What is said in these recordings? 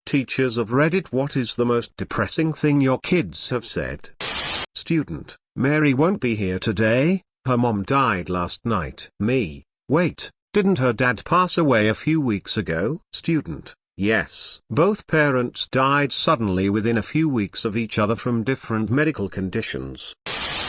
Teachers of Reddit, what is the most depressing thing your kids have said? Student: Mary won't be here today, her mom died last night. Me: wait, didn't her dad pass away a few weeks ago? Student: yes. Both parents died suddenly within a few weeks of each other from different medical conditions.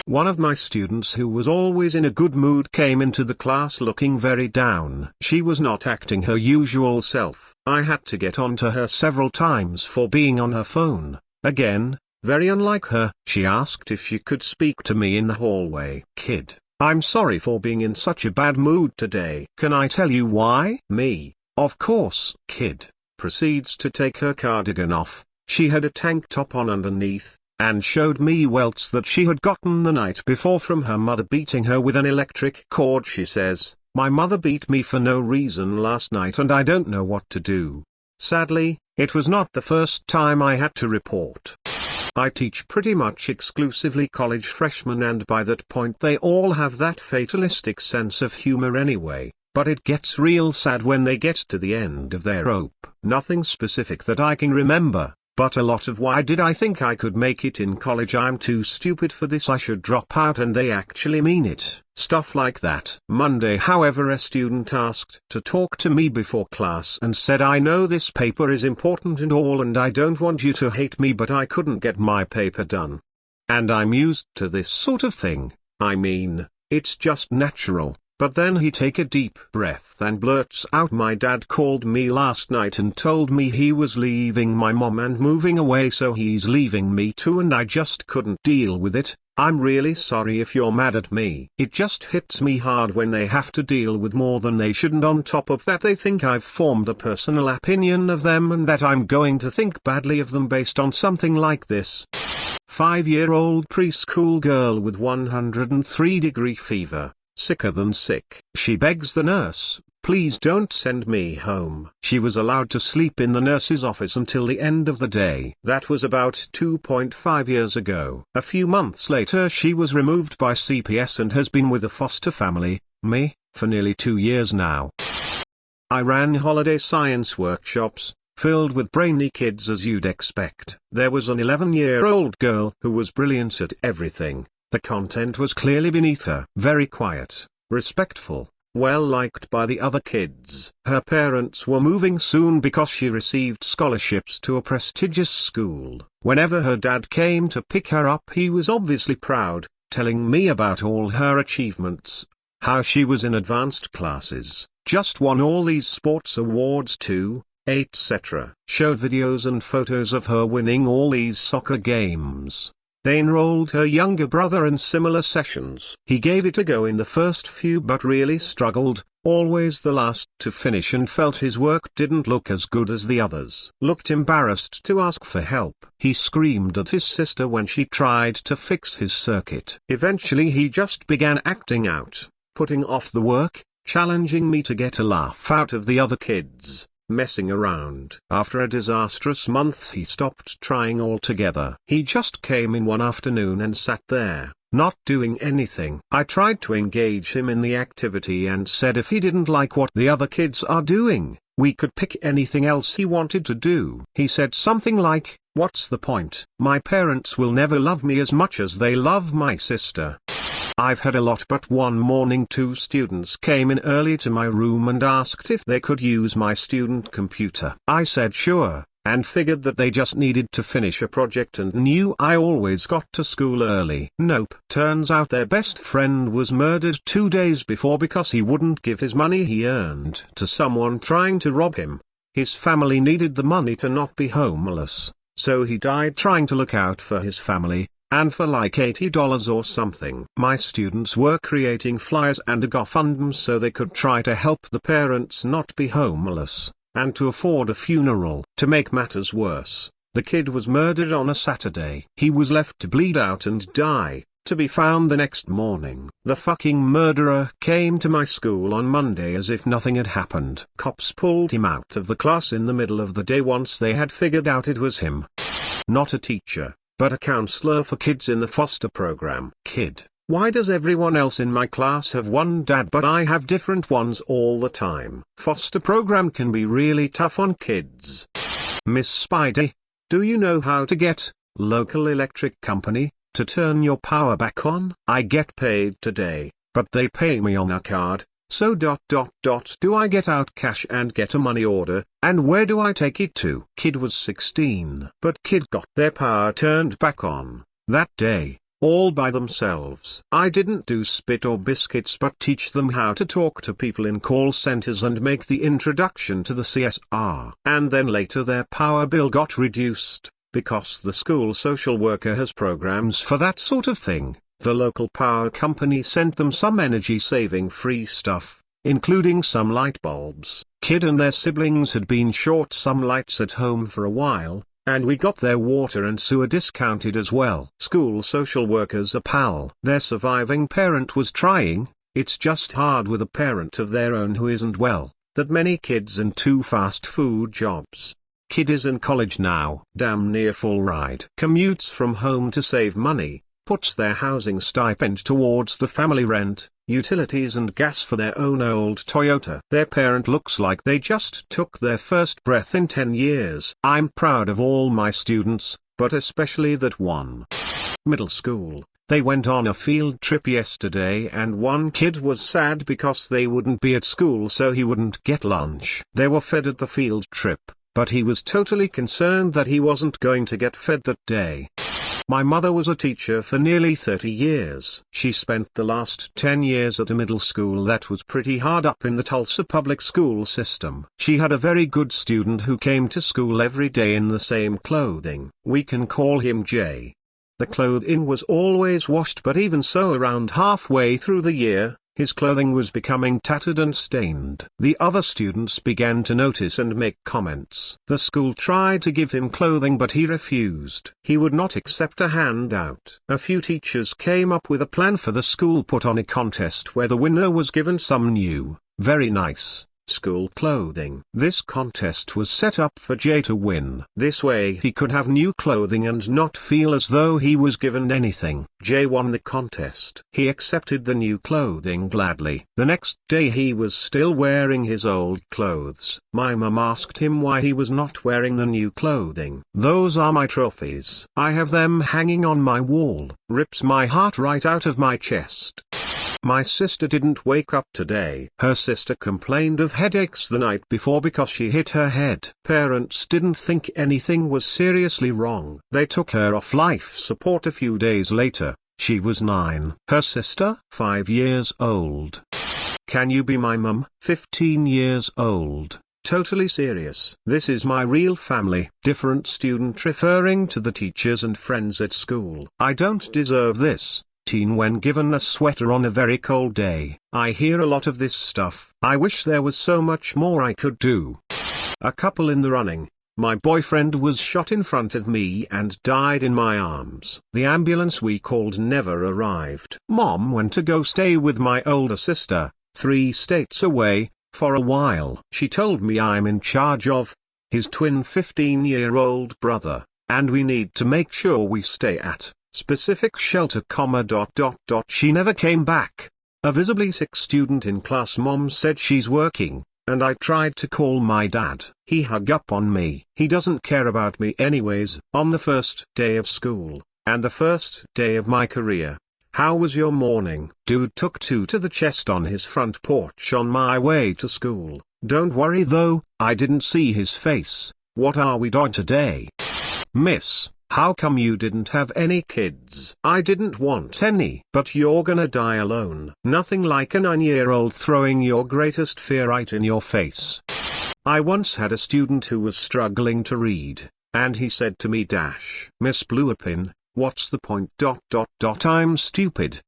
One of my students, who was always in a good mood, came into the class looking very down. She was not acting her usual self. I had to get on to her several times for being on her phone. Again, very unlike her. She asked if she could speak to me in the hallway. Kid: I'm sorry for being in such a bad mood today. Can I tell you why? Me: of course. Kid proceeds to take her cardigan off. She had a tank top on underneath, and showed me welts that she had gotten the night before from her mother beating her with an electric cord. She says, "My mother beat me for no reason last night and I don't know what to do." Sadly, it was not the first time I had to report. I teach pretty much exclusively college freshmen, and by that point they all have that fatalistic sense of humor anyway, but it gets real sad when they get to the end of their rope. Nothing specific that I can remember, but a lot of "why did I think I could make it in college? I'm too stupid for this. I should drop out," and they actually mean it. Stuff like that. Monday, however, a student asked to talk to me before class and said, "I know this paper is important and all, and I don't want you to hate me, but I couldn't get my paper done." And I'm used to this sort of thing. I mean, it's just natural. But then he take a deep breath and blurts out, "My dad called me last night and told me he was leaving my mom and moving away, so he's leaving me too, and I just couldn't deal with it. I'm really sorry if you're mad at me." It just hits me hard when they have to deal with more than they should, and on top of that they think I've formed a personal opinion of them and that I'm going to think badly of them based on something like this. 5-year-old preschool girl with 103-degree fever. Sicker than sick. She begs the nurse, "Please don't send me home." She was allowed to sleep in the nurse's office until the end of the day. That was about 2.5 years ago. A few months later she was removed by CPS and has been with a foster family, me, for nearly 2 years now. I ran holiday science workshops, filled with brainy kids as you'd expect. There was an 11-year-old girl who was brilliant at everything. The content was clearly beneath her. Very quiet, respectful, well liked by the other kids. Her parents were moving soon because she received scholarships to a prestigious school. Whenever her dad came to pick her up, he was obviously proud, telling me about all her achievements, how she was in advanced classes, just won all these sports awards too, etc. Showed videos and photos of her winning all these soccer games. They enrolled her younger brother in similar sessions. He gave it a go in the first few but really struggled, always the last to finish, and felt his work didn't look as good as the others. Looked embarrassed to ask for help. He screamed at his sister when she tried to fix his circuit. Eventually he just began acting out, putting off the work, challenging me to get a laugh out of the other kids. Messing around. After a disastrous month he stopped trying altogether. He just came in one afternoon and sat there, not doing anything. I tried to engage him in the activity and said if he didn't like what the other kids are doing, we could pick anything else he wanted to do. He said something like, "What's the point? My parents will never love me as much as they love my sister." I've had a lot, but one morning 2 students came in early to my room and asked if they could use my student computer. I said sure, and figured that they just needed to finish a project and knew I always got to school early. Nope. Turns out their best friend was murdered 2 days before because he wouldn't give his money he earned to someone trying to rob him. His family needed the money to not be homeless, so he died trying to look out for his family. And for like $80 or something. My students were creating flyers and a GoFundMe so they could try to help the parents not be homeless, and to afford a funeral. To make matters worse, the kid was murdered on a Saturday. He was left to bleed out and die, to be found the next morning. The fucking murderer came to my school on Monday as if nothing had happened. Cops pulled him out of the class in the middle of the day once they had figured out it was him. Not a teacher, but a counselor for kids in the foster program. Kid: "Why does everyone else in my class have one dad but I have different ones all the time?" Foster program can be really tough on kids. Miss Spidey, do you know how to get local electric company to turn your power back on? I get paid today, but they pay me on a card. So do I get out cash and get a money order, and where do I take it to? Kid was 16, but kid got their power turned back on that day, all by themselves. I didn't do spit or biscuits but teach them how to talk to people in call centers and make the introduction to the CSR. And then later their power bill got reduced, because the school social worker has programs for that sort of thing. The local power company sent them some energy-saving free stuff, including some light bulbs. Kid and their siblings had been short some lights at home for a while, and we got their water and sewer discounted as well. School social workers are pal. Their surviving parent was trying. It's just hard with a parent of their own who isn't well, that many kids in 2 fast food jobs. Kid is in college now, damn near full ride. Commutes from home to save money, puts their housing stipend towards the family rent, utilities and gas for their own old Toyota. Their parent looks like they just took their first breath in 10 years. I'm proud of all my students, but especially that one. Middle school. They went on a field trip yesterday and one kid was sad because they wouldn't be at school so he wouldn't get lunch. They were fed at the field trip, but he was totally concerned that he wasn't going to get fed that day. My mother was a teacher for nearly 30 years. She spent the last 10 years at a middle school that was pretty hard up in the Tulsa public school system. She had a very good student who came to school every day in the same clothing. We can call him Jay. The clothing was always washed, but even so around halfway through the year, his clothing was becoming tattered and stained. The other students began to notice and make comments. The school tried to give him clothing but he refused. He would not accept a handout. A few teachers came up with a plan for the school, put on a contest where the winner was given some new, very nice, school clothing. This contest was set up for Jay to win. This way he could have new clothing and not feel as though he was given anything. Jay won the contest. He accepted the new clothing gladly. The next day he was still wearing his old clothes. My mum asked him why he was not wearing the new clothing. Those are my trophies. I have them hanging on my wall. Rips my heart right out of my chest. My sister didn't wake up today. Her sister complained of headaches the night before because she hit her head. Parents didn't think anything was seriously wrong. They took her off life support a few days later. She was 9. Her sister, 5 years old. Can you be my mum? 15 years old. Totally serious. This is my real family. Different student referring to the teachers and friends at school. I don't deserve this. Teen when given a sweater on a very cold day. I hear a lot of this stuff. I wish there was so much more I could do. A couple in the running. My boyfriend was shot in front of me and died in my arms. The ambulance we called never arrived. Mom went to go stay with my older sister, 3 states away, for a while. She told me I'm in charge of his twin 15-year-old brother, and we need to make sure we stay at specific shelter, ... She never came back. A visibly sick student in class. Mom said she's working, and I tried to call my dad. He hung up on me. He doesn't care about me anyways. On the first day of school, and the first day of my career. How was your morning? Dude took 2 to the chest on his front porch on my way to school. Don't worry though, I didn't see his face. What are we doing today? Miss, how come you didn't have any kids? I didn't want any. But you're gonna die alone. Nothing like a 9-year-old throwing your greatest fear right in your face. I once had a student who was struggling to read, and he said to me, Miss Bluepin, what's the point? I'm stupid.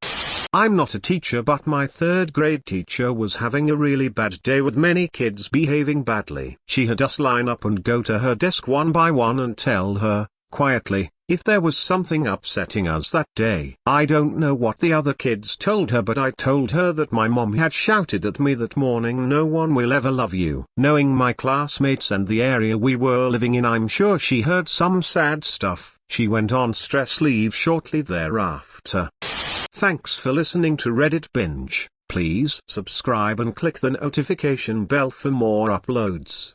I'm not a teacher, but my 3rd grade teacher was having a really bad day with many kids behaving badly. She had us line up and go to her desk one by one and tell her, quietly, if there was something upsetting us that day. I don't know what the other kids told her, but I told her that my mom had shouted at me that morning, no one will ever love you. Knowing my classmates and the area we were living in, I'm sure she heard some sad stuff. She went on stress leave shortly thereafter. Thanks for listening to Reddit Binge. Please subscribe and click the notification bell for more uploads.